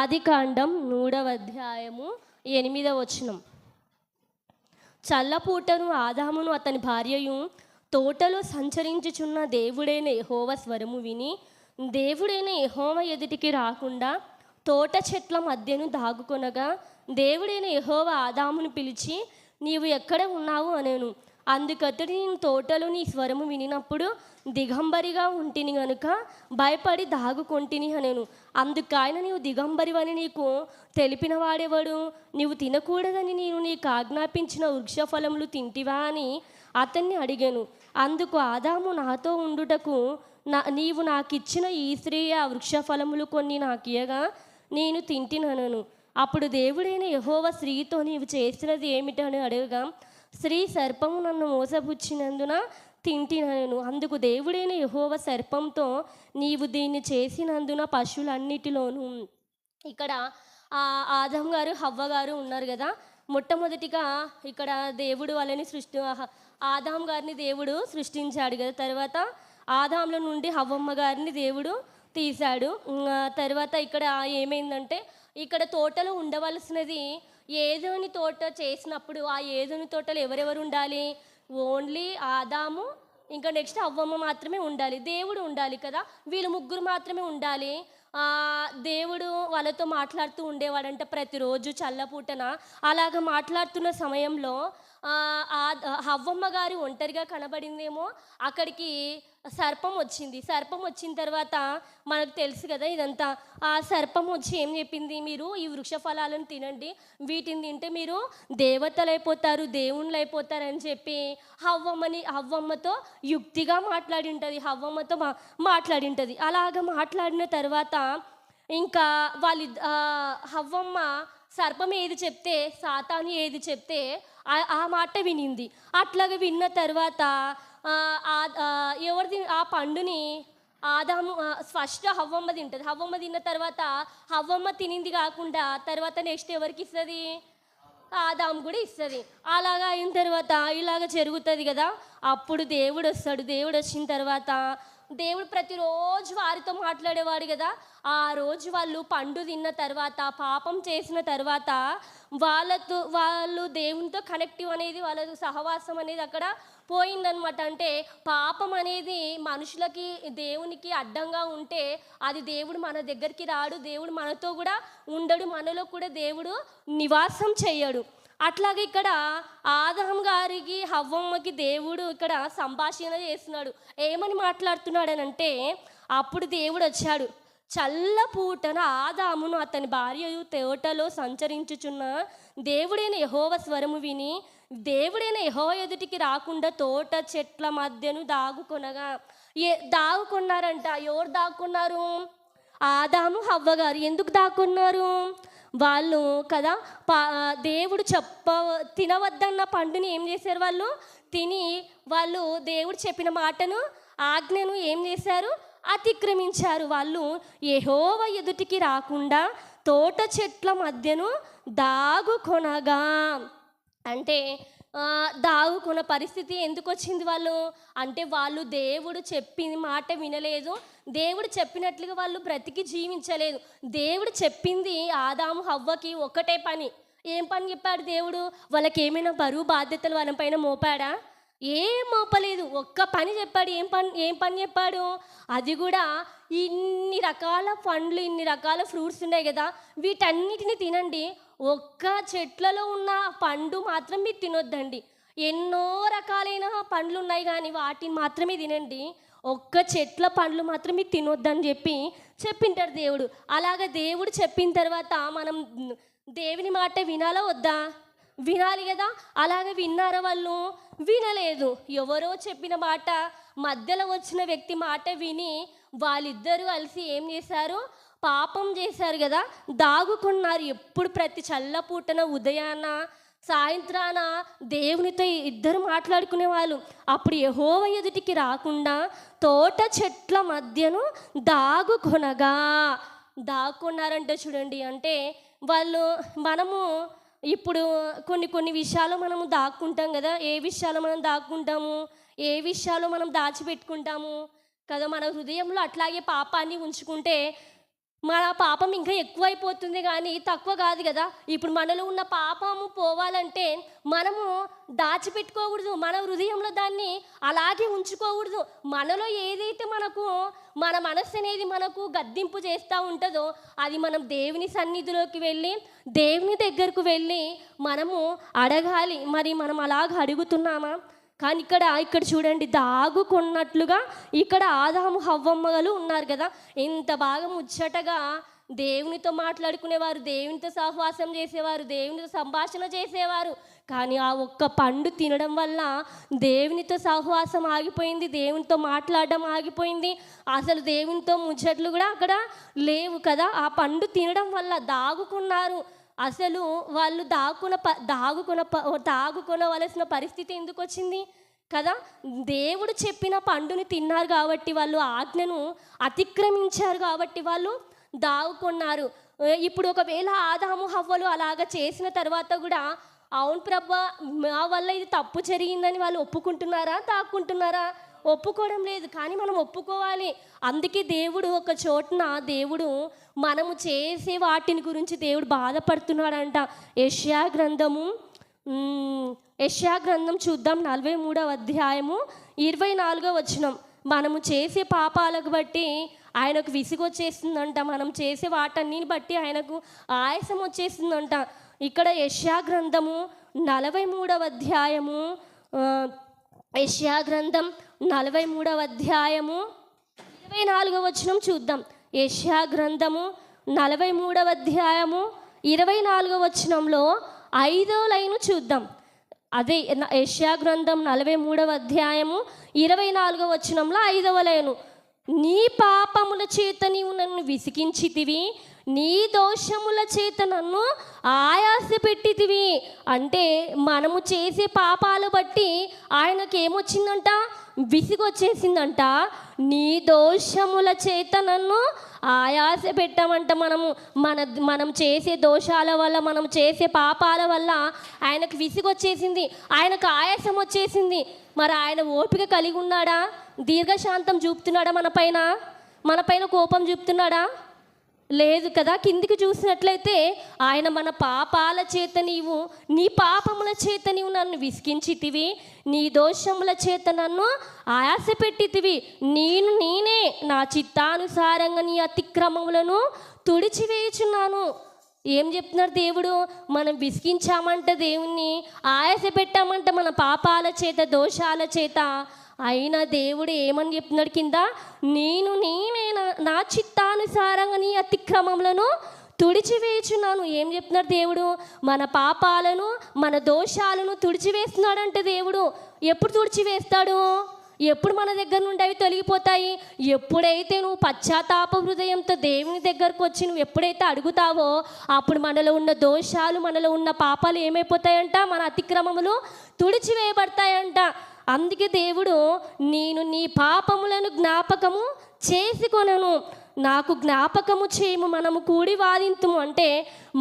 ఆదికాండం 3వ అధ్యాయము 8వ వచనం. చల్లపూటను ఆదామును అతని భార్యయు తోటలో సంచరించుచున్న దేవుడైన యెహోవా స్వరము విని, దేవుడైన యెహోవా ఎదుటికి రాకుండా తోట చెట్ల మధ్యను దాగుకొనగా, దేవుడైన యెహోవా ఆదామును పిలిచి, నీవు ఎక్కడ ఉన్నావు అనేను. అందుకతడు, నేను తోటలో నీ స్వరము వినినప్పుడు దిగంబరిగా ఉంటిని గనుక భయపడి దాగుకొంటిని అనేను. అందుకైన, నీవు దిగంబరివని నీకు తెలిపిన వాడెవడు? నీవు తినకూడదని నేను నీకు ఆజ్ఞాపించిన వృక్షఫలములు తింటివా అని అతన్ని అడిగాను. అందుకు ఆదాము, నాతో ఉండుటకు నీవు నాకిచ్చిన ఈ స్త్రీ ఆ వృక్షఫలములు కొన్ని నాకియగా నేను తింటినను. అప్పుడు దేవుడైన యెహోవా స్త్రీతో, నీవు చేసినది ఏమిటని అడగగా, స్త్రీ, సర్పము నన్ను మోసపుచ్చినందున తింటినను. అందుకు దేవుడైన యెహోవా సర్పంతో, నీవు దీన్ని చేసినందున పశువులన్నిటిలోనూ, ఇక్కడ ఆదం గారు హవ్వ గారు ఉన్నారు కదా, మొట్టమొదటిగా ఇక్కడ దేవుడు వాళ్ళని ఆదాం గారిని దేవుడు సృష్టించాడు కదా. తర్వాత ఆదాంలో నుండి హవ్వమ్మ గారిని దేవుడు తీశాడు. తర్వాత ఇక్కడ ఏమైందంటే, ఇక్కడ తోటలో ఉండవలసినది ఏదోని తోట చేసినప్పుడు ఆ ఏదోని తోటలో ఎవరెవరు ఉండాలి? ఓన్లీ ఆదాము, ఇంకా నెక్స్ట్ హవ్వమ్మ మాత్రమే ఉండాలి. దేవుడు ఉండాలి కదా, వీళ్ళు ముగ్గురు మాత్రమే ఉండాలి. దేవుడు వాళ్ళతో మాట్లాడుతూ ఉండేవాడంట ప్రతిరోజు చల్లపూటన. అలాగ మాట్లాడుతున్న సమయంలో హవ్వమ్మ గారు ఒంటరిగా కనబడిందేమో, అక్కడికి సర్పం వచ్చింది. సర్పం వచ్చిన తర్వాత మనకు తెలుసు కదా ఇదంతా. ఆ సర్పం వచ్చి ఏం చెప్పింది? మీరు ఈ వృక్ష ఫలాలను తినండి, వీటిని తింటే మీరు దేవతలు అయిపోతారు, దేవుళ్ళు అయిపోతారని చెప్పి హవ్వమ్మతో యుక్తిగా మాట్లాడింటుంది. మాట్లాడింటుంది. అలాగ మాట్లాడిన తర్వాత ఇంకా హవ్వమ్మ సర్పం ఏది చెప్తే, సాతాను ఏది చెప్తే ఆ మాట వినింది. అట్లాగే విన్న తర్వాత ఎవరిది ఆ పండుని ఆదాము ఫస్ట్ హవ్వమ్మ తింటుంది. హవ్వమ్మ తిన్న తర్వాత హవ్వమ్మ తినింది కాకుండా తర్వాత నెక్స్ట్ ఎవరికి ఇస్తుంది? ఆదాము కూడా ఇస్తుంది. అలాగా అయిన తర్వాత ఇలాగ జరుగుతుంది కదా. అప్పుడు దేవుడు వస్తాడు. దేవుడు వచ్చిన తర్వాత దేవుడు ప్రతిరోజు వారితో మాట్లాడేవాడు కదా. ఆ రోజు వాళ్ళు పండు తిన్న తర్వాత, పాపం చేసిన తర్వాత వాళ్ళు దేవునితో కనెక్టివ్ అనేది, వాళ్ళ సహవాసం అనేది అక్కడ పోయిందనమాట. అంటే పాపం అనేది మనుషులకి దేవునికి అడ్డంగా ఉంటే అది దేవుడు మన దగ్గరికి రాడు, దేవుడు మనతో కూడా ఉండడు, మనలో కూడా దేవుడు నివాసం చెయ్యడు. అట్లాగే ఇక్కడ ఆదాం గారికి హవ్వమ్మకి దేవుడు ఇక్కడ సంభాషణ చేస్తున్నాడు. ఏమని మాట్లాడుతున్నాడనంటే, అప్పుడు దేవుడు వచ్చాడు. చల్లపూటన ఆదామును అతని భార్యయు తోటలో సంచరించుచున్న దేవుడైన యెహోవా స్వరము విని, దేవుడైన యెహోవా ఎదుటికి రాకుండా తోట చెట్ల మధ్యను దాగుకున్నారంట. ఎవరు దాక్కున్నారు? ఆదాము హవ్వ గారు. ఎందుకు దాక్కున్నారు? వాళ్ళు కదా దేవుడు తినవద్దన్న పండుని ఏం చేశారు? వాళ్ళు తిని వాళ్ళు దేవుడు చెప్పిన మాటను, ఆజ్ఞను ఏం చేశారు? అతిక్రమించారు. వాళ్ళు యెహోవా ఎదుటికి రాకుండా తోట చెట్ల మధ్యను దాగుకొనగా, అంటే దాగుకున్న పరిస్థితి ఎందుకు వచ్చింది? వాళ్ళు దేవుడు చెప్పిన మాట వినలేదు, దేవుడు చెప్పినట్లుగా వాళ్ళు బ్రతికి జీవించలేదు. దేవుడు చెప్పింది ఆదాము హవ్వకి ఒకటే పని. ఏం పని చెప్పాడు దేవుడు? వాళ్ళకి ఏమైనా బరువు బాధ్యతలు వాళ్ళ పైన మోపాడా? ఏం మోపలేదు. ఒక్క పని చెప్పాడు. ఏం పని చెప్పాడు? అది కూడా ఇన్ని రకాల పండ్లు, ఇన్ని రకాల ఫ్రూట్స్ ఉన్నాయి కదా, వీటన్నిటిని తినండి, ఒక్క చెట్లలో ఉన్న పండు మాత్రం మీరు తినొద్దండి. ఎన్నో రకాలైన పండ్లు ఉన్నాయి కానీ వాటిని మాత్రమే తినండి, ఒక్క చెట్ల పండ్లు మాత్రం మీరు తినొద్దని చెప్పింటాడు దేవుడు. అలాగ దేవుడు చెప్పిన తర్వాత మనం దేవుని మాట వినాలా వద్దా? వినాలి కదా. అలాగే విన్నారా? వాళ్ళు వినలేదు. ఎవరో చెప్పిన మాట, మధ్యలో వచ్చిన వ్యక్తి మాట విని వాళ్ళిద్దరూ కలిసి ఏం చేశారు? పాపం చేశారు కదా, దాగుకున్నారు. ఎప్పుడు ప్రతి చల్లపూటన, ఉదయాన, సాయంత్రాన దేవునితో ఇద్దరు మాట్లాడుకునే వాళ్ళు. అప్పుడు యెహోవా ఎదుటికి రాకుండా తోట చెట్ల మధ్యను దాక్కున్నారంటే చూడండి. అంటే మనము ఇప్పుడు కొన్ని విషయాలు మనము దాక్కుంటాం కదా. ఏ విషయాలు మనం దాక్కుంటాము, ఏ విషయాలు మనం దాచిపెట్టుకుంటాము కదా. మన హృదయంలో అట్లాగే పాపాన్ని ఉంచుకుంటే మన పాపం ఇంకా ఎక్కువైపోతుంది కానీ తక్కువ కాదు కదా. ఇప్పుడు మనలో ఉన్న పాపము పోవాలంటే మనము దాచిపెట్టుకోకూడదు, మన హృదయంలో దాన్ని అలాగే ఉంచుకోకూడదు. మనలో ఏదైతే మన మనస్సు అనేది మనకు గద్దింపు చేస్తూ ఉంటుందో అది మనం దేవుని సన్నిధిలోకి వెళ్ళి దేవుని దగ్గరకు వెళ్ళి మనము అడగాలి. మరి మనం అలాగ అడుగుతున్నామా? కానీ ఇక్కడ చూడండి, దాగుకున్నట్లుగా ఇక్కడ ఆదాము హవ్వమ్మలు ఉన్నారు కదా. ఎంత బాగా ముచ్చటగా దేవునితో మాట్లాడుకునేవారు, దేవునితో సహవాసం చేసేవారు, దేవునితో సంభాషణ చేసేవారు. కానీ ఆ ఒక్క పండు తినడం వల్ల దేవునితో సహవాసం ఆగిపోయింది, దేవునితో మాట్లాడడం ఆగిపోయింది. అసలు దేవునితో ముచ్చట్లు కూడా అక్కడ లేవు కదా. ఆ పండు తినడం వల్ల దాగుకున్నారు. అసలు వాళ్ళు దాగుకొనవలసిన పరిస్థితి ఎందుకు వచ్చింది కదా. దేవుడు చెప్పిన పండుని తిన్నారు కాబట్టి, వాళ్ళు ఆజ్ఞను అతిక్రమించారు కాబట్టి వాళ్ళు దాగుకున్నారు. ఇప్పుడు ఒకవేళ ఆదాము హవ్వలు అలాగ చేసిన తర్వాత కూడా అవును ప్రభా మా వల్ల ఇది తప్పు జరిగిందని వాళ్ళు ఒప్పుకుంటున్నారా, దాక్కుంటున్నారా? ఒప్పుకోవడం లేదు. కానీ మనం ఒప్పుకోవాలి. అందుకే దేవుడు ఒక చోటున దేవుడు మనము చేసే వాటిని గురించి దేవుడు బాధపడుతున్నాడంట. యెషయా గ్రంథం చూద్దాం, 43వ అధ్యాయము 24వ వచనం. మనము చేసే పాపాలకు బట్టి ఆయనకు విసుగొచ్చేస్తుందంట, మనం చేసే వాటన్నిటిని బట్టి ఆయనకు ఆయాసం వచ్చేస్తుందంట. ఇక్కడ యెషయా గ్రంథము 43వ అధ్యాయము యెషయా గ్రంథం 43వ అధ్యాయము 24వ వచనం చూద్దాం. యెషయా గ్రంథము 43వ అధ్యాయము 24వ వచనంలో 5వ లైను చూద్దాం. అదే యెషయా గ్రంథం 43వ అధ్యాయము 24వ వచనంలో 5వ లైను. నీ పాపముల చేత నీవు నన్ను విసిగించితివి, నీ దోషముల చేత నన్ను ఆయాస పెట్టితివి. అంటే మనము చేసే పాపాలు బట్టి ఆయనకి ఏమొచ్చిందంట? విసిగొచ్చేసిందంట. నీ దోషముల చేత నన్ను ఆయాస పెట్టామంట. మనం చేసే దోషాల వల్ల, మనం చేసే పాపాల వల్ల ఆయనకు విసిగొచ్చేసింది, ఆయనకు ఆయాసం వచ్చేసింది. మరి ఆయన ఓపిక కలిగి ఉన్నాడా? దీర్ఘశాంతం చూపుతున్నాడా? మన పైన కోపం చూపుతున్నాడా? లేదు కదా. కిందికి చూసినట్లయితే ఆయన మన పాపాల చేత నీ పాపముల చేత నీవు నన్ను విసిగించితివి, నీ దోషముల చేత నన్ను ఆయాస పెట్టితివి, నేనే నా చిత్తానుసారంగా నీ అతిక్రమములను తుడిచివేయుచున్నాను. ఏం చెప్తున్నారు దేవుడు? మనం విసిగించామంట, దేవుణ్ణి ఆయాస పెట్టామంట మన పాపాల చేత, దోషాల చేత. అయినా దేవుడు ఏమని చెప్తున్నాడు కింద? నేనే నా చిత్తానుసారంగా నీ అతిక్రమములను తుడిచివేయుచున్నాను. ఏం చెప్తున్నాడు దేవుడు? మన పాపాలను, మన దోషాలను తుడిచివేస్తున్నాడంటే దేవుడు. ఎప్పుడు తుడిచివేస్తాడు? ఎప్పుడు మన దగ్గర నుండి అవి తొలగిపోతాయి? ఎప్పుడైతే నువ్వు పశ్చాత్తాప హృదయంతో దేవుని దగ్గరకు వచ్చి నువ్వు ఎప్పుడైతే అడుగుతావో అప్పుడు మనలో ఉన్న దోషాలు, మనలో ఉన్న పాపాలు ఏమైపోతాయంట? మన అతిక్రమములు తుడిచివేయబడతాయంట. అందుకే దేవుడు నేను నీ పాపములను జ్ఞాపకము చేసుకొనను, నాకు జ్ఞాపకము చేయము, మనము కూడి వాదింతుము. అంటే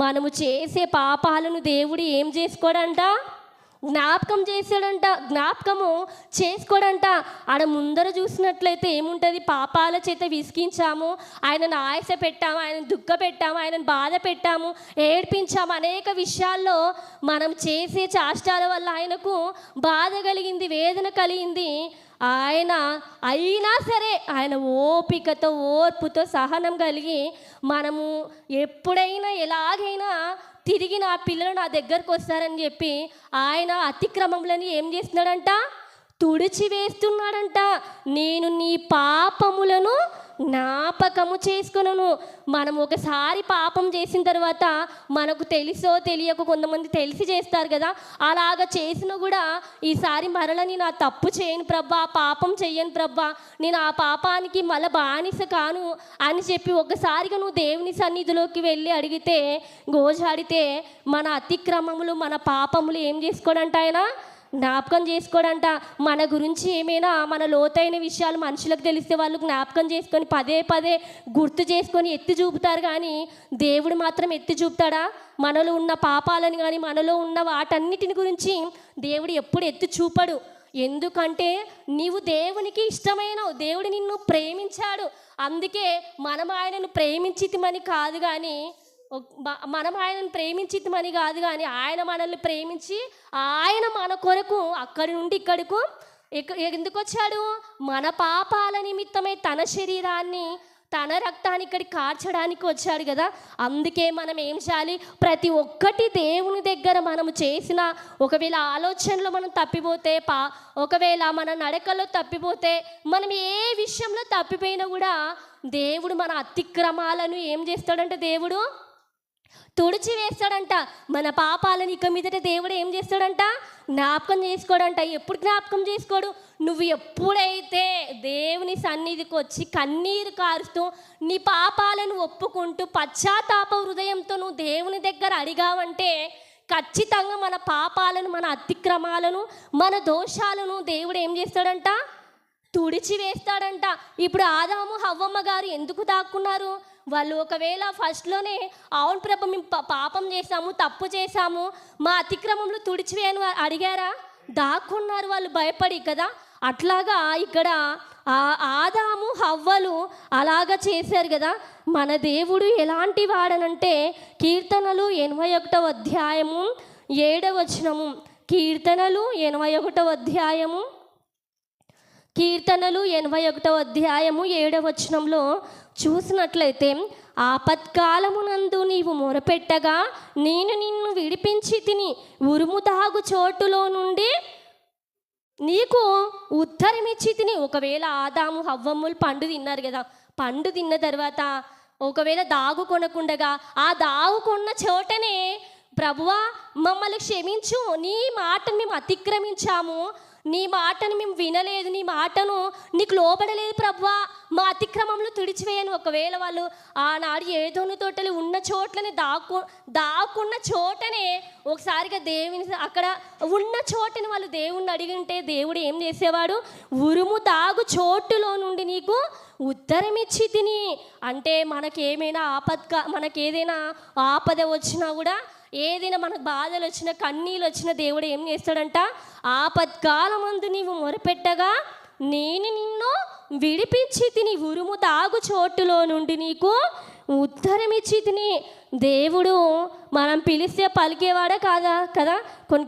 మనము చేసే పాపాలను దేవుడు ఏం చేసుకోడంట? జ్ఞాపకం చేశాడంట, జ్ఞాపకము చేసుకోడంట. ఆడ ముందర చూసినట్లయితే ఏముంటుంది? పాపాల చేత విసిగించాము, ఆయనను ఆయాస పెట్టాము, ఆయనను దుఃఖ పెట్టాము, ఆయనను బాధ పెట్టాము, ఏడ్పించాము. అనేక విషయాల్లో మనం చేసే చాష్టాల వల్ల ఆయనకు బాధ కలిగింది, వేదన కలిగింది. అయినా సరే ఆయన ఓపికతో, ఓర్పుతో, సహనం కలిగి మనము ఎప్పుడైనా ఎలాగైనా తిరిగి నా పిల్లలు నా దగ్గరకు వస్తారని చెప్పి ఆయన అతిక్రమములను ఏం చేస్తున్నాడంట? తుడిచివేస్తున్నాడంట. నేను నీ పాపములను జ్ఞాపకము చేసుకొనను. మనం ఒకసారి పాపం చేసిన తర్వాత మనకు తెలుసో తెలియక, కొంతమంది తెలిసి చేస్తారు కదా, అలాగ చేసినా కూడా ఈసారి మరల నేను ఆ తప్పు చేయను ప్రభా, ఆ పాపం చెయ్యను ప్రభా, నేను ఆ పాపానికి మళ్ళీ బానిస కాను అని చెప్పి ఒకసారిగా నువ్వు దేవుని సన్నిధిలోకి వెళ్ళి అడిగితే, గోజాడితే మన అతిక్రమములు, మన పాపములు ఏం చేసుకోడంట? ఆయన జ్ఞాపకం చేసుకోడంట. మన గురించి ఏమైనా మన లోతైన విషయాలు మనుషులకు తెలిస్తే వాళ్ళు జ్ఞాపకం చేసుకొని పదే పదే గుర్తు చేసుకొని ఎత్తి చూపుతారు. కానీ దేవుడు మాత్రం ఎత్తి చూపుతాడా? మనలో ఉన్న పాపాలని కానీ మనలో ఉన్న వాటన్నిటిని గురించి దేవుడు ఎప్పుడు ఎత్తి చూపడు. ఎందుకంటే నీవు దేవునికి ఇష్టమైనవు, దేవుడు నిన్ను ప్రేమించాడు. అందుకే మనం ఆయనను ప్రేమించితిమని కాదు కానీ ఆయన మనల్ని ప్రేమించి ఆయన మన కొరకు అక్కడి నుండి ఇక్కడకు ఎందుకు వచ్చాడు? మన పాపాల నిమిత్తమై తన శరీరాన్ని తన రక్తాన్ని ఇక్కడికి కార్చడానికి వచ్చాడు కదా. అందుకే మనం ఏం చేయాలి? ప్రతి ఒక్కటి దేవుని దగ్గర మనము చేసిన, ఒకవేళ ఆలోచనలో మనం తప్పిపోతే, ఒకవేళ మన నడకల్లో తప్పిపోతే, మనం ఏ విషయంలో తప్పిపోయినా కూడా దేవుడు మన అతిక్రమాలను ఏం చేస్తాడంటే దేవుడు తుడిచి వేస్తాడంట. మన పాపాలను ఇక మీదట దేవుడు ఏం చేస్తాడంట? జ్ఞాపకం చేసుకోడంట. ఎప్పుడు జ్ఞాపకం చేసుకోడు? నువ్వు ఎప్పుడైతే దేవుని సన్నిధికి వచ్చి కన్నీరు కారుస్తూ నీ పాపాలను ఒప్పుకుంటూ పశ్చాత్తాప హృదయంతో నువ్వు దేవుని దగ్గర అడిగావంటే ఖచ్చితంగా మన పాపాలను, మన అతిక్రమాలను, మన దోషాలను దేవుడు ఏం చేస్తాడంట? తుడిచి వేస్తాడంట. ఇప్పుడు ఆదాము హవ్వమ్మ గారు ఎందుకు దాక్కున్నారు? వాళ్ళు ఒకవేళ ఫస్ట్లోనే అవును ప్రభు మేము పాపం చేశాము, తప్పు చేశాము, మా అతిక్రమంలో తుడిచివేయను అడిగారా? దాక్కున్నారు వాళ్ళు భయపడి కదా. అట్లాగా ఇక్కడ ఆదాము హవ్వలు అలాగా చేశారు కదా. మన దేవుడు ఎలాంటి వాడనంటే కీర్తనలు 81వ అధ్యాయము 7వ వచనము, కీర్తనలు 81వ అధ్యాయము 7వ వచనంలో చూసినట్లయితే, ఆపత్కాలమునందు నీవు మొరపెట్టగా నేను నిన్ను విడిపించి తిని, ఉరుము తాగు చోటులో నుండి నీకు ఉత్తరమిచ్చి తిని. ఒకవేళ ఆదాము హవ్వమ్ములు పండు తిన్నారు కదా, పండు తిన్న తర్వాత ఒకవేళ దాగుకొనకుండగా ఆ దాగుకున్న చోటనే ప్రభువా మమ్మల్ని క్షమించు, నీ మాటను మేము అతిక్రమించాము, నీ మాటను మేము వినలేదు, నీ మాటను నీకు లోబడలేదు ప్రభువా, మా అతిక్రమంలో తుడిచివేయను. ఒకవేళ వాళ్ళు ఆనాడు ఏదోను తోటలు ఉన్న చోట్లని దాక్కున్న చోటనే ఒకసారిగా దేవుని అక్కడ ఉన్న చోటని వాళ్ళు దేవుణ్ణి అడిగింటే దేవుడు ఏం చేసేవాడు? ఉరుము తాగు చోటులో నుండి నీకు ఉత్తరం ఇచ్చి తిని. అంటే మనకేదైనా ఆపద వచ్చినా కూడా, ఏదైనా మనకు బాధలు వచ్చినా, కన్నీళ్ళు వచ్చినా దేవుడు ఏం చేస్తాడంట? ఆపత్కాలమందు నీవు మొరపెట్టగా నేను నిన్ను విడిపించి తిని, ఉరుము తాగు చోటులో నుండి నీకు ఉత్తరం ఇచ్చి తిని. దేవుడు మనం పిలిస్తే పలికేవాడే కదా.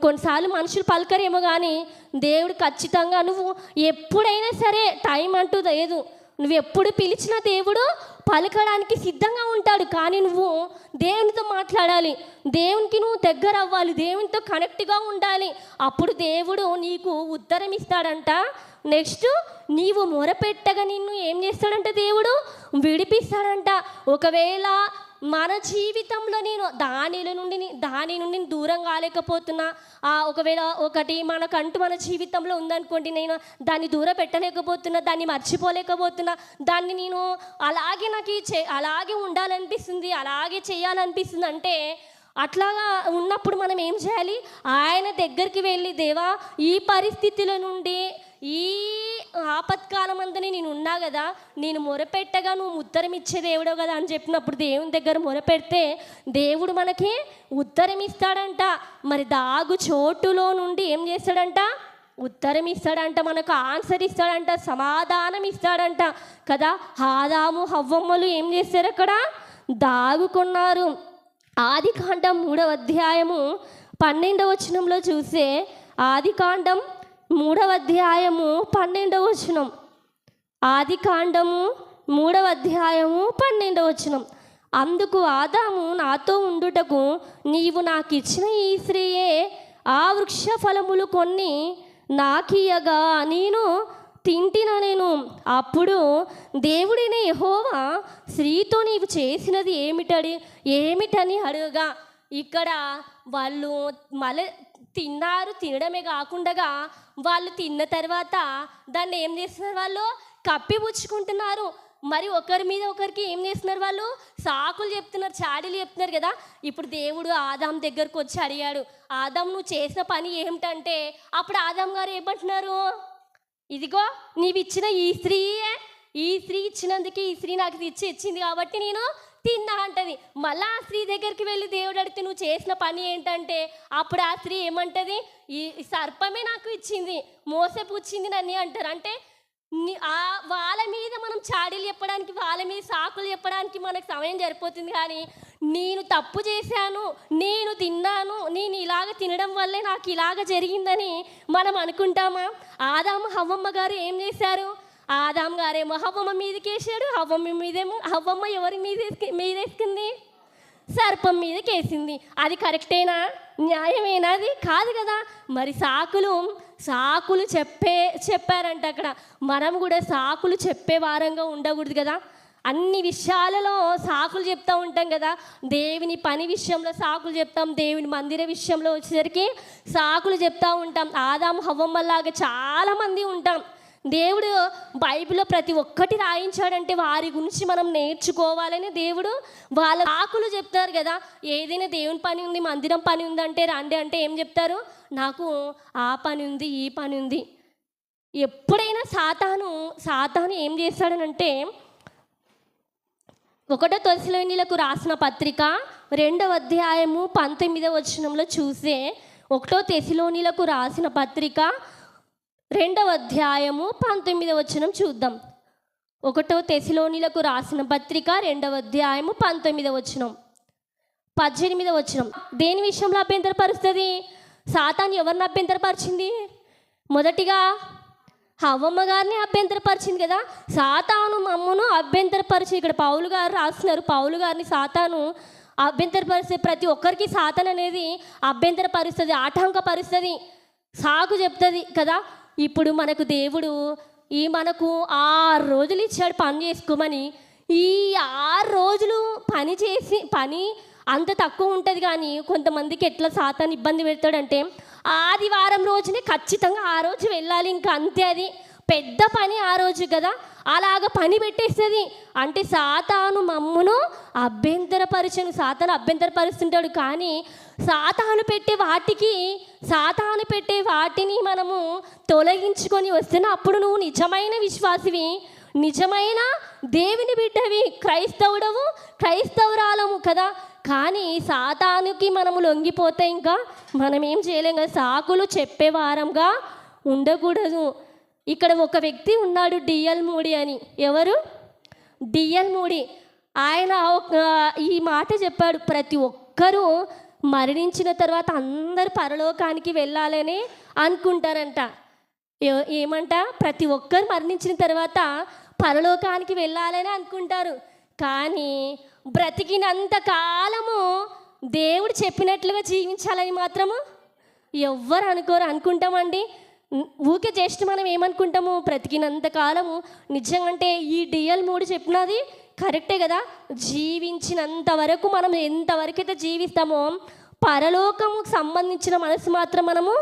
కొన్నిసార్లు మనుషులు పలకరేమో కానీ దేవుడు ఖచ్చితంగా, నువ్వు ఎప్పుడైనా సరే టైం అంటూ లేదు, నువ్వు ఎప్పుడు పిలిచినా దేవుడు పలకడానికి సిద్ధంగా ఉంటాడు. కానీ నువ్వు దేవునితో మాట్లాడాలి, దేవునికి నువ్వు దగ్గర అవ్వాలి, దేవునితో కనెక్ట్గా ఉండాలి. అప్పుడు దేవుడు నీకు ఉత్తరం ఇస్తాడంట. నెక్స్ట్ నీవు మొరపెట్టగా నిన్ను ఏం చేస్తాడంట? దేవుడు విడిపిస్తాడంట. ఒకవేళ మన జీవితంలో నేను దాని నుండి దూరం కాలేకపోతున్నా, ఒకవేళ ఒకటి మనకంటూ మన జీవితంలో ఉందనుకోండి, నేను దాన్ని దూరం పెట్టలేకపోతున్నా, దాన్ని మర్చిపోలేకపోతున్నా, దాన్ని నేను అలాగే ఉండాలనిపిస్తుంది, అలాగే చేయాలనిపిస్తుంది అంటే, అట్లాగా ఉన్నప్పుడు మనం ఏం చేయాలి? ఆయన దగ్గరికి వెళ్ళి, దేవా ఈ పరిస్థితుల నుండి, ఈ ఆపత్కాలమందని నేను ఉన్నా కదా, నేను మొరపెట్టగా నువ్వు ఉత్తరం ఇచ్చే దేవుడు కదా అని చెప్పినప్పుడు దేవుని దగ్గర మొరపెడితే దేవుడు మనకి ఉత్తరం ఇస్తాడంట. మరి దాగు చోటులో నుండి ఏం చేస్తాడంట? ఉత్తరం ఇస్తాడంట, మనకు ఆన్సర్ ఇస్తాడంట, సమాధానం ఇస్తాడంట కదా. ఆదాము హవ్వమ్మలు ఏం చేశారు? అక్కడ దాగుకున్నారు. ఆదికాండం 3వ అధ్యాయము 12వ వచనంలో చూస్తే, ఆదికాండం 3వ అధ్యాయము 12వ వచనం, ఆదికాండము 3వ అధ్యాయము 12వ వచనం. అందుకు ఆదాము, నాతో ఉండుటకు నీవు నాకు ఇచ్చిన ఈ స్త్రీయే ఆ వృక్ష ఫలములు కొన్ని నాకియగా నేను తింటిన నేను. అప్పుడు దేవుడైన యెహోవా స్త్రీతో నీవు చేసినది ఏమిటని అడుగగా, ఇక్కడ వాళ్ళు మళ్ళీ తినడమే కాకుండా వాళ్ళు తిన్న తర్వాత దాన్ని ఏం చేస్తున్నారు? వాళ్ళు కప్పిపుచ్చుకుంటున్నారు. మరి ఒకరి మీద ఒకరికి ఏం చేస్తున్నారు? వాళ్ళు సాకులు చెప్తున్నారు, చాడీలు చెప్తున్నారు కదా. ఇప్పుడు దేవుడు ఆదాం దగ్గరకు వచ్చి అడిగాడు, ఆదాం నువ్వు చేసిన పని ఏమిటంటే, అప్పుడు ఆదాం గారు ఏమంటున్నారు? ఇదిగో నీవు ఇచ్చిన ఈ స్త్రీ ఇచ్చినందుకు, ఈ స్త్రీ నాకు ఇచ్చింది కాబట్టి నేను తిన్నా అంటది. మళ్ళీ ఆ స్త్రీ దగ్గరికి వెళ్ళి దేవుడు అడిగితే నువ్వు చేసిన పని ఏంటంటే, అప్పుడు ఆ స్త్రీ ఏమంటది, ఈ సర్పమే నాకు ఇచ్చింది, మోసపుచ్చింది నన్ను అంటారు. అంటే వాళ్ళ మీద మనం చాడీలు చెప్పడానికి, వాళ్ళ మీద సాకులు చెప్పడానికి మనకు సమయం సరిపోతుంది. కానీ నేను తప్పు చేశాను, నేను తిన్నాను, నేను ఇలాగ తినడం వల్లే నాకు ఇలాగ జరిగిందని మనం అనుకుంటామా? ఆదాము హవ్వమ్మ గారు ఏం చేశారు? ఆదాం గారేమో హవ్వమ్మ మీదకి వేసాడు, హవ్వమ్మ ఎవరి మీదేసుకుంది? సర్పం మీదకి వేసింది. అది కరెక్టేనా? న్యాయమేనా? అది కాదు కదా. మరి సాకులు చెప్పారంట అక్కడ. మనం కూడా సాకులు చెప్పే వారంగా ఉండకూడదు కదా. అన్ని విషయాలలో సాకులు చెప్తూ ఉంటాం కదా. దేవుని పని విషయంలో సాకులు చెప్తాం, దేవుని మందిర విషయంలో వచ్చేసరికి సాకులు చెప్తూ ఉంటాం. ఆదాము హవ్వమ్మలాగా చాలామంది ఉంటాం. దేవుడు బైబిల్లో ప్రతి ఒక్కటి రాయించాడంటే వారి గురించి మనం నేర్చుకోవాలని దేవుడు వాళ్ళ సాకులు చెప్తారు కదా. ఏదైనా దేవుని పని ఉంది, మందిరం పని ఉందంటే రండి అంటే ఏం చెప్తారు? నాకు ఆ పని ఉంది, ఈ పని ఉంది. ఎప్పుడైనా సాతాను ఏం చేస్తాడనంటే, 1 తెస్సలోనికీయులకు రాసిన పత్రిక 2వ అధ్యాయము 19వ వచనంలో చూస్తే, 1 తెస్సలోనికీయులకు రాసిన పత్రిక 2వ అధ్యాయము 19వ వచనం చూద్దాం. 1 తెస్సలోనికీయులకు రాసిన పత్రిక 2వ అధ్యాయము 19వ వచనం, 18వ వచనం. దేని విషయంలో అభ్యంతరపరుస్తుంది? సాతాను ఎవరిని అభ్యంతరపరిచింది? మొదటిగా హవ్వమ్మ గారిని అభ్యంతరపరిచింది కదా. సాతాను మమ్మును అభ్యంతరపరిచి, ఇక్కడ పౌలు గారు రాస్తున్నారు, పౌలు గారిని సాతాను అభ్యంతరపరిస్తే ప్రతి ఒక్కరికి సాతాను అనేది అభ్యంతరపరుస్తుంది, ఆటంకపరుస్తుంది, సాకు చెప్తుంది కదా. ఇప్పుడు మనకు దేవుడు మనకు 6 రోజులు ఇచ్చాడు పని చేసుకోమని. ఈ 6 రోజులు పని అంత తక్కువ ఉంటుంది. కానీ కొంతమందికి ఎట్లా సాతాను ఇబ్బంది పెడతాడంటే, ఆదివారం రోజునే ఖచ్చితంగా ఆ రోజు వెళ్ళాలి, ఇంకా అంతే, అది పెద్ద పని ఆ రోజు కదా. అలాగ పని పెట్టేస్తుంది. అంటే సాతాను మమ్మును సాతాను అభ్యంతరపరుస్తుంటాడు. కానీ సాతాను పెట్టే వాటిని మనము తొలగించుకొని వస్తున్నా అప్పుడు నువ్వు నిజమైన విశ్వాసివి, నిజమైన దేవుని బిడ్డవి, క్రైస్తవురాలము కదా. కానీ సాతానుకి మనము లొంగిపోతే ఇంకా మనం ఏం చేయలేం కదా. సాకులు చెప్పేవారంగా ఉండకూడదు. ఇక్కడ ఒక వ్యక్తి ఉన్నాడు, డిఎల్ మూడి అని. ఎవరు? డిఎల్ మూడి. ఆయన ఈ మాట చెప్పాడు, ప్రతి ఒక్కరూ మరణించిన తర్వాత అందరూ పరలోకానికి వెళ్ళాలని అనుకుంటారంట. ఏమంట? ప్రతి ఒక్కరు మరణించిన తర్వాత పరలోకానికి వెళ్ళాలని అనుకుంటారు. కానీ బ్రతికినంత కాలము దేవుడు చెప్పినట్లుగా జీవించాలని మాత్రము ఎవ్వరు అనుకుంటామండి. ఊకే జస్ట్ మనం ఏమనుకుంటాము? బ్రతికినంత కాలము. నిజంగా ఈ డిఎల్ మూడు చెప్పినది కరెక్టే కదా. జీవించినంత వరకు మనం ఎంతవరకు అయితే జీవిస్తామో పరలోకముకు సంబంధించిన మనసు మాత్రం మనము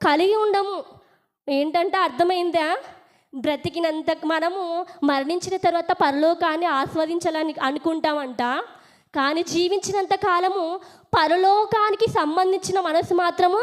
కలిగి ఉండము. ఏంటంటే అర్థమైందా? బ్రతికినంత మనము మరణించిన తర్వాత పరలోకాన్ని ఆస్వాదించాలని అనుకుంటామంట. కానీ జీవించినంత కాలము పరలోకానికి సంబంధించిన మనసు మాత్రము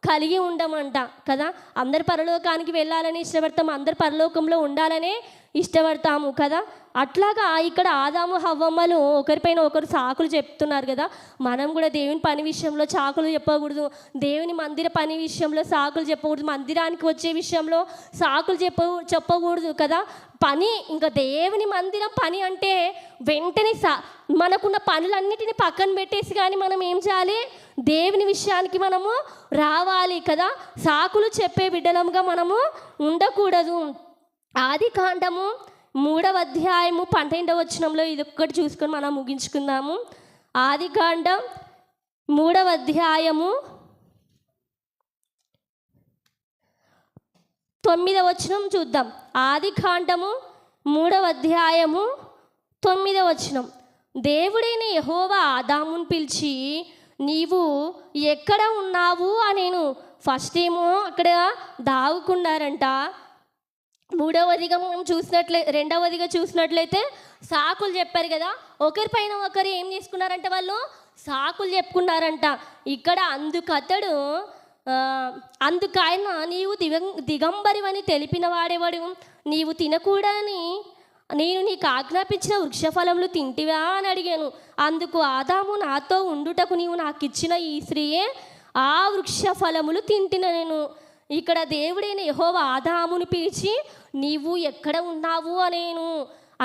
కలిగి ఉండమంట కదా. అందరు పరలోకానికి వెళ్ళాలని ఇష్టపడతాము, అందరు పరలోకంలో ఉండాలనే ఇష్టపడతాము కదా. అట్లాగా ఇక్కడ ఆదాము హవ్వమ్మలు ఒకరిపైన ఒకరు సాకులు చెప్తున్నారు కదా. మనం కూడా దేవుని పని విషయంలో సాకులు చెప్పకూడదు, దేవుని మందిర పని విషయంలో సాకులు చెప్పకూడదు, మందిరానికి వచ్చే విషయంలో సాకులు చెప్పకూడదు కదా. పని ఇంకా దేవుని మందిరం పని అంటే వెంటనే మనకున్న పనులన్నిటిని పక్కన పెట్టేసి కానీ మనం ఏం చేయాలి? దేవుని విషయానికి మనము రావాలి కదా. సాకులు చెప్పే బిడ్డలంగా మనము ఉండకూడదు. ఆదికాండము 3వ అధ్యాయము 12వ వచనంలో ఇది ఒక్కటి చూసుకొని మనం ముగించుకుందాము. ఆదికాండం 3వ అధ్యాయము 9వ వచనం చూద్దాం. ఆదికాండము 3వ అధ్యాయము 9వ వచనం. దేవుడైన యెహోవా ఆదామును పిలిచి, నీవు ఎక్కడ ఉన్నావు అనేను. ఫస్ట్ ఏమో అక్కడ దాగుకున్నారంట. మూడవదిగా మనం రెండవదిగా చూసినట్లయితే సాకులు చెప్పారు కదా. ఒకరిపైన ఒకరు ఏం చేసుకున్నారంట? వాళ్ళు సాకులు చెప్పుకున్నారంట. ఇక్కడ అందుకాయన నీవు దిగంబరివని తెలిపిన వాడేవాడు, నీవు తినకూడని నేను నీకు ఆజ్ఞాపించిన వృక్షఫలములు తింటివా అని అడిగాను. అందుకు ఆదాము, నాతో ఉండుటకు నీవు నాకు ఇచ్చిన ఈ స్త్రీయే ఆ వృక్ష ఫలములు తింటిన నేను. ఇక్కడ దేవుడైన యెహోవా ఆదామును పిలిచి నీవు ఎక్కడ ఉన్నావు అనేను.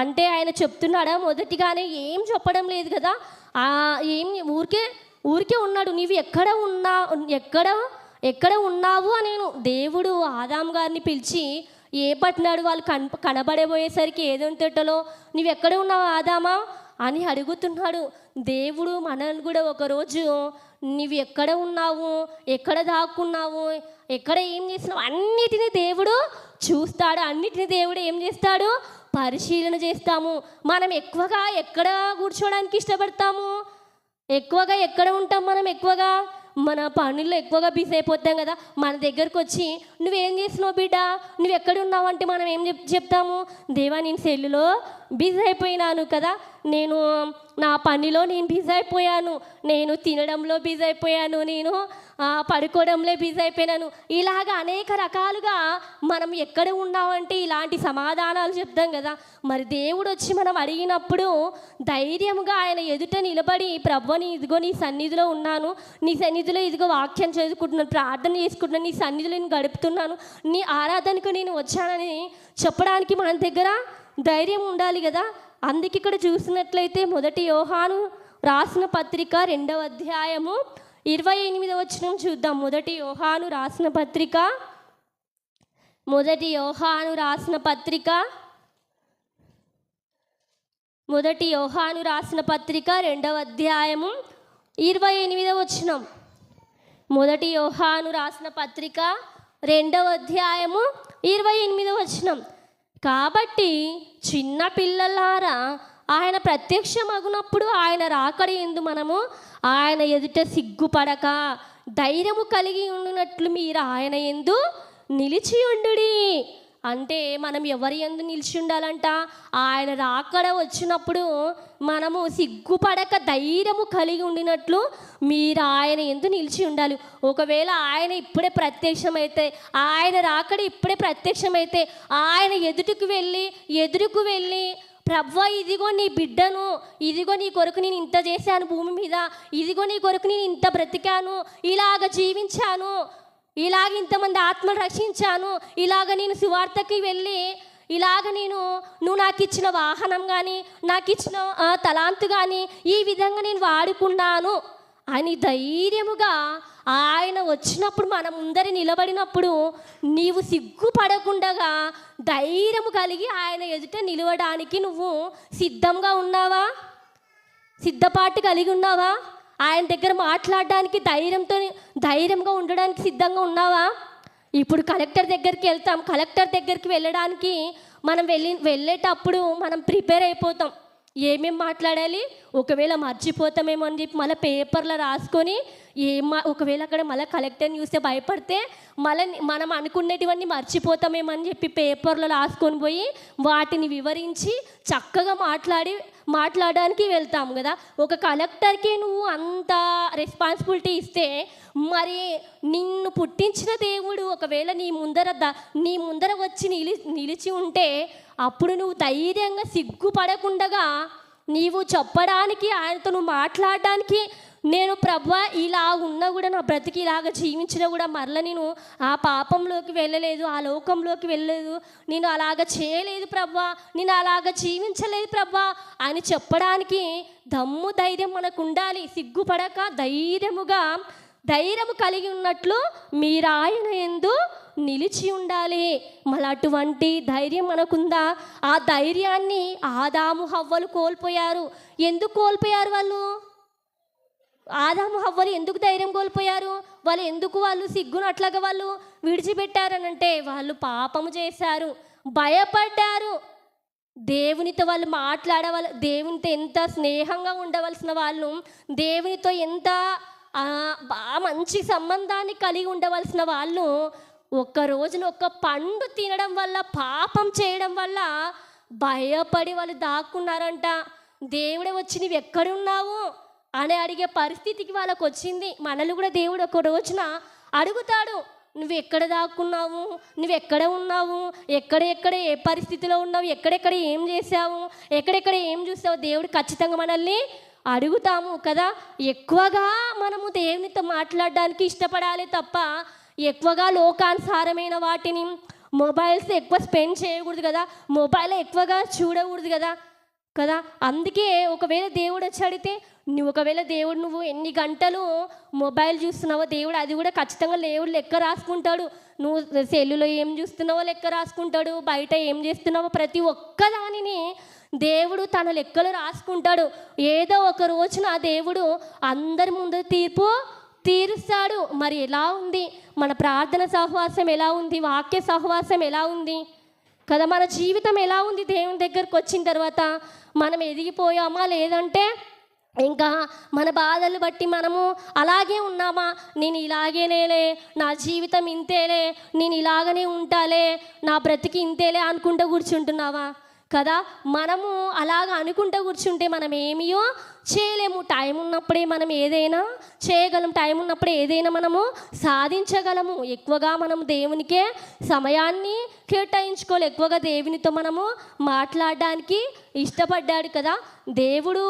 అంటే ఆయన చెప్తున్నాడా? మొదటిగానే ఏం చెప్పడం లేదు కదా, ఏం ఊరికే ఉన్నాడు. నీవు ఎక్కడ ఉన్నావు అనేను. దేవుడు ఆదాము గారిని పిలిచి ఏ పట్టినాడు? వాళ్ళు కనబడబోయేసరికి ఏదొంతటలో నీవు ఎక్కడ ఉన్నావు ఆదామా అని అడుగుతున్నాడు. దేవుడు మనల్ని కూడా ఒకరోజు నీవు ఎక్కడ ఉన్నావు, ఎక్కడ దాక్కున్నావు, ఎక్కడ ఏం చేస్తున్నావు అన్నిటినీ దేవుడు చూస్తాడు. అన్నిటినీ దేవుడు ఏం చేస్తాడు? పరిశీలన చేస్తాము. మనం ఎక్కువగా ఎక్కడ కూర్చోవడానికి ఇష్టపడతాము? ఎక్కువగా ఎక్కడ ఉంటాం? మనం ఎక్కువగా మన పనుల్లో ఎక్కువగా బిజీ అయిపోతాం కదా. మన దగ్గరకు వచ్చి నువ్వేం చేస్తున్నావు బిడ్డ, నువ్వు ఎక్కడున్నావు అంటే మనం ఏం చెప్తాము? దేవా, నేను సెల్లులో బిజీ అయిపోయినాను కదా, నేను నా పనిలో నేను బిజీ అయిపోయాను, నేను తినడంలో బిజీ అయిపోయాను, నేను పడుకోవడంలో బిజీ అయిపోయినాను. ఇలాగ అనేక రకాలుగా మనం ఎక్కడ ఉన్నామంటే ఇలాంటి సమాధానాలు చెప్తాం కదా. మరి దేవుడు వచ్చి మనం అడిగినప్పుడు ధైర్యంగా ఆయన ఎదుట నిలబడి, ప్రభువా ఇదిగో నీ సన్నిధిలో ఉన్నాను, నీ సన్నిధిలో ఇదిగో వాక్యం చదువుకుంటున్నాను, ప్రార్థన చేసుకుంటున్నాను, నీ సన్నిధిలో నేను గడుపుతున్నాను, నీ ఆరాధనకు నేను వచ్చానని చెప్పడానికి మన దగ్గర ధైర్యం ఉండాలి కదా. అందుకే ఇక్కడ చూసినట్లయితే మొదటి యోహాను రాసిన పత్రిక 2వ అధ్యాయము 28వ వచనం చూద్దాం. మొదటి యోహాను రాసిన పత్రిక 2వ అధ్యాయము 28వ వచనం. మొదటి యోహాను రాసిన పత్రిక 2వ అధ్యాయము 28వ వచనం. కాబట్టి చిన్న పిల్లలారా, ఆయన ప్రత్యక్షమగునప్పుడు ఆయన రాకడ యందు మనము ఆయన ఎదుట సిగ్గుపడక ధైర్యము కలిగి ఉండునట్లు మీరు ఆయన యందు నిలిచి ఉండుడి. అంటే మనం ఎవరి యందు నిలిచి ఉండాలంట? ఆయన రాకడ వచ్చినప్పుడు మనము సిగ్గుపడక ధైర్యము కలిగి ఉండినట్లు మీరు ఆయన యందు నిలిచి ఉండాలి. ఒకవేళ ఆయన ఇప్పుడే ప్రత్యక్షమైతే, ఆయన రాకడ ఇప్పుడే ప్రత్యక్షమైతే ఆయన ఎదురుకు వెళ్ళి ప్రభువా ఇదిగో నీ బిడ్డను, ఇదిగో నీ కొరకు నేను ఇంత చేశాను భూమి మీద, ఇదిగో నీ కొరకు నేను ఇంత బ్రతికాను, ఇలాగ జీవించాను, ఇలాగ ఇంతమంది ఆత్మలు రక్షించాను, ఇలాగ నేను సువార్తకి వెళ్ళి, ఇలాగ నువ్వు నాకు ఇచ్చిన వాహనం కానీ, నాకు ఇచ్చిన తలాంతు కానీ ఈ విధంగా నేను వాడుకున్నాను అని ధైర్యముగా ఆయన వచ్చినప్పుడు మన ముందర నిలబడినప్పుడు నీవు సిగ్గుపడకుండా ధైర్యము కలిగి ఆయన ఎదుట నిలవడానికి నువ్వు సిద్ధంగా ఉన్నావా? సిద్ధపాటు కలిగి ఉన్నావా? ఆయన దగ్గర మాట్లాడడానికి ధైర్యంగా ఉండడానికి సిద్ధంగా ఉన్నావా? ఇప్పుడు కలెక్టర్ దగ్గరికి వెళ్తాం. కలెక్టర్ దగ్గరికి వెళ్ళడానికి మనం వెళ్ళేటప్పుడు మనం ప్రిపేర్ అయిపోతాం. ఏమేమి మాట్లాడాలి, ఒకవేళ మర్చిపోతామేమో అని చెప్పి మళ్ళీ పేపర్లో రాసుకొని ఒకవేళ అక్కడ మళ్ళీ కలెక్టర్ని చూస్తే భయపడితే మనం అనుకునేటివన్నీ మర్చిపోతామేమో అని చెప్పి పేపర్లో రాసుకొని పోయి వాటిని వివరించి చక్కగా మాట్లాడడానికి వెళ్తాము కదా. ఒక కలెక్టర్కి నువ్వు అంత రెస్పాన్సిబిలిటీ ఇస్తే మరి నిన్ను పుట్టించిన దేవుడు ఒకవేళ నీ ముందర వచ్చి నిలిచి ఉంటే అప్పుడు నువ్వు ధైర్యంగా సిగ్గుపడకుండా నీవు చెప్పడానికి, ఆయనతో నువ్వు మాట్లాడడానికి, నేను ప్రభువా ఇలా ఉన్నా కూడా నా బ్రతికి ఇలాగ జీవించినా కూడా మరలా నేను ఆ పాపంలోకి వెళ్ళలేదు, ఆ లోకంలోకి వెళ్ళలేదు, నేను అలాగ చేయలేదు ప్రభువా, నేను అలాగ జీవించలేదు ప్రభువా అని చెప్పడానికి ధైర్యం మనకు ఉండాలి. సిగ్గుపడక ధైర్యము కలిగి ఉన్నట్లు మీరు ఆయన యందు నిలిచి ఉండాలి. మళ్ళీ అటువంటి ధైర్యం మనకుందా? ఆ ధైర్యాన్ని ఆదాము హవ్వలు కోల్పోయారు. ఎందుకు కోల్పోయారు? ఆదాము హవ్వలు ఎందుకు ధైర్యం కోల్పోయారు? వాళ్ళు సిగ్గును అట్లాగా వాళ్ళు విడిచిపెట్టారనంటే వాళ్ళు పాపము చేశారు, భయపడ్డారు. దేవునితో వాళ్ళు దేవునితో ఎంత స్నేహంగా ఉండవలసిన వాళ్ళు, దేవునితో ఎంత బాగా మంచి సంబంధాన్ని కలిగి ఉండవలసిన వాళ్ళు ఒక్క రోజున ఒక్క పండు తినడం వల్ల, పాపం చేయడం వల్ల భయపడి వాళ్ళు దాక్కున్నారంట. దేవుడే వచ్చి నువ్వు ఎక్కడున్నావు అని అడిగే పరిస్థితికి వాళ్ళకు వచ్చింది. మనల్ని కూడా దేవుడు ఒక రోజున అడుగుతాడు, నువ్వు ఎక్కడ దాక్కున్నావు, నువ్వు ఎక్కడ ఉన్నావు, ఎక్కడెక్కడ ఏ పరిస్థితిలో ఉన్నావు, ఎక్కడెక్కడ ఏం చేసావు, ఎక్కడెక్కడ ఏం చూసావు, దేవుడు ఖచ్చితంగా మనల్ని అడుగుతాము కదా. ఎక్కువగా మనము దేవునితో మాట్లాడడానికి ఇష్టపడాలి తప్ప ఎక్కువగా లోకానుసారమైన వాటిని మొబైల్స్ ఎక్కువ స్పెండ్ చేయకూడదు కదా, మొబైల్ ఎక్కువగా చూడకూడదు కదా కదా. అందుకే ఒకవేళ దేవుడు వచ్చి అడిగితే నువ్వు ఎన్ని గంటలు మొబైల్ చూస్తున్నావో దేవుడు అది కూడా ఖచ్చితంగా దేవుడు లెక్క రాసుకుంటాడు. నువ్వు సెల్లులో ఏం చూస్తున్నావో లెక్క రాసుకుంటాడు, బయట ఏం చేస్తున్నావో ప్రతి ఒక్కదానిని దేవుడు తన లెక్కలు రాసుకుంటాడు. ఏదో ఒక రోజున దేవుడు అందరి ముందు తీరుస్తాడు. మరి ఎలా ఉంది మన ప్రార్థన సహవాసం, ఎలా ఉంది వాక్య సహవాసం, ఎలా ఉంది కదా, మన జీవితం ఎలా ఉంది దేవుని దగ్గరకు వచ్చిన తర్వాత? మనం ఎదిగిపోయామా, లేదంటే ఇంకా మన బాధలు బట్టి మనము అలాగే ఉన్నామా? నేను ఇలాగేనేలే, నా జీవితం ఇంతేలే, నేను ఇలాగనే ఉంటాలే, నా బ్రతికి ఇంతేలే అనుకుంటూ కూర్చుంటున్నావా కదా. మనము అలాగ అనుకుంటూ కూర్చుంటే మనం ఏమీయో చేయలేము. టైం ఉన్నప్పుడే మనం ఏదైనా చేయగలం, టైం ఉన్నప్పుడే ఏదైనా మనము సాధించగలము. ఎక్కువగా మనం దేవునికే సమయాన్ని కేటాయించుకోవాలి, ఎక్కువగా దేవునితో మనము మాట్లాడడానికి ఇష్టపడ్డాడు కదా. దేవుడు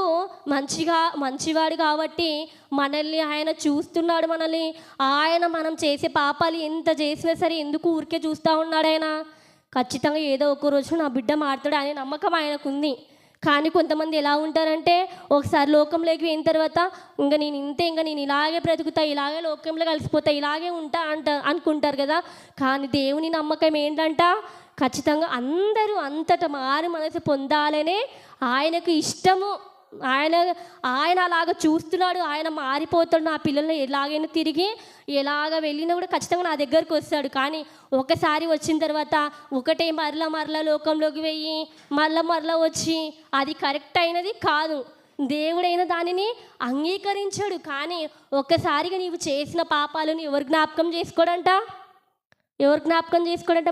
మంచివాడు కాబట్టి మనల్ని ఆయన చూస్తున్నాడు. ఆయన మనం చేసే పాపాలు ఎంత చేసినా సరే ఎందుకు ఊరికే చూస్తూ ఉన్నాడు ఆయన? ఖచ్చితంగా ఏదో ఒక రోజు నా బిడ్డ మారుతాడు అనే నమ్మకం ఆయనకు ఉంది. కానీ కొంతమంది ఎలా ఉంటారంటే ఒకసారి లోకంలోకి పోయిన తర్వాత ఇంకా నేను ఇలాగే బ్రతుకుతా, ఇలాగే లోకంలో కలిసిపోతా, ఇలాగే ఉంటా అనుకుంటారు కదా. కానీ దేవుని నమ్మకం ఏంటంట, ఖచ్చితంగా అందరూ అంతటా మారు మనసు పొందాలనే ఆయనకు ఇష్టము. ఆయన అలాగ చూస్తున్నాడు, ఆయన మారిపోతాడు. నా పిల్లల్ని ఎలాగైనా తిరిగి ఎలాగ వెళ్ళినా కూడా ఖచ్చితంగా నా దగ్గరకు వస్తాడు. కానీ ఒకసారి వచ్చిన తర్వాత ఒకటే మరలా లోకంలోకి వెళ్ళి మరలా వచ్చి అది కరెక్ట్ అయినది కాదు. దేవుడైన దానిని అంగీకరించాడు. కానీ ఒక్కసారిగా నీవు చేసిన పాపాలను ఎవరు జ్ఞాపకం చేసుకోడంట?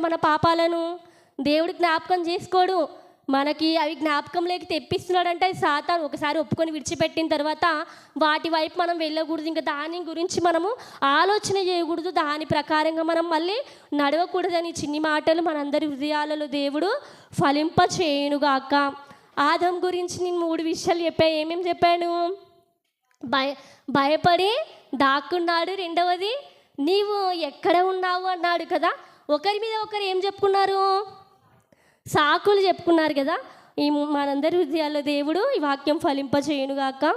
మన పాపాలను దేవుడు జ్ఞాపకం చేసుకోడు. మనకి అవి జ్ఞాపకంలోకి తెప్పిస్తున్నాడంటే సాతాను. ఒకసారి ఒప్పుకొని విడిచిపెట్టిన తర్వాత వాటి వైపు మనం వెళ్ళకూడదు, ఇంకా దాని గురించి మనము ఆలోచన చేయకూడదు, దాని ప్రకారంగా మనం మళ్ళీ నడవకూడదని చిన్ని మాటలు మనందరి హృదయాలలో దేవుడు ఫలింప చేయునుగాక. ఆదం గురించి నేను 3 విషయాలు చెప్పాను. ఏమేమి చెప్పాను? భయపడి దాక్కున్నాడు. రెండవది నీవు ఎక్కడ ఉన్నావు అన్నాడు కదా. ఒకరి మీద ఒకరు ఏం చెప్పుకున్నారు? సాకులు చెప్పుకున్నారు కదా. ఈ మనందరి హృదయాల్లో దేవుడు ఈ వాక్యం ఫలింప చేయునుగాక.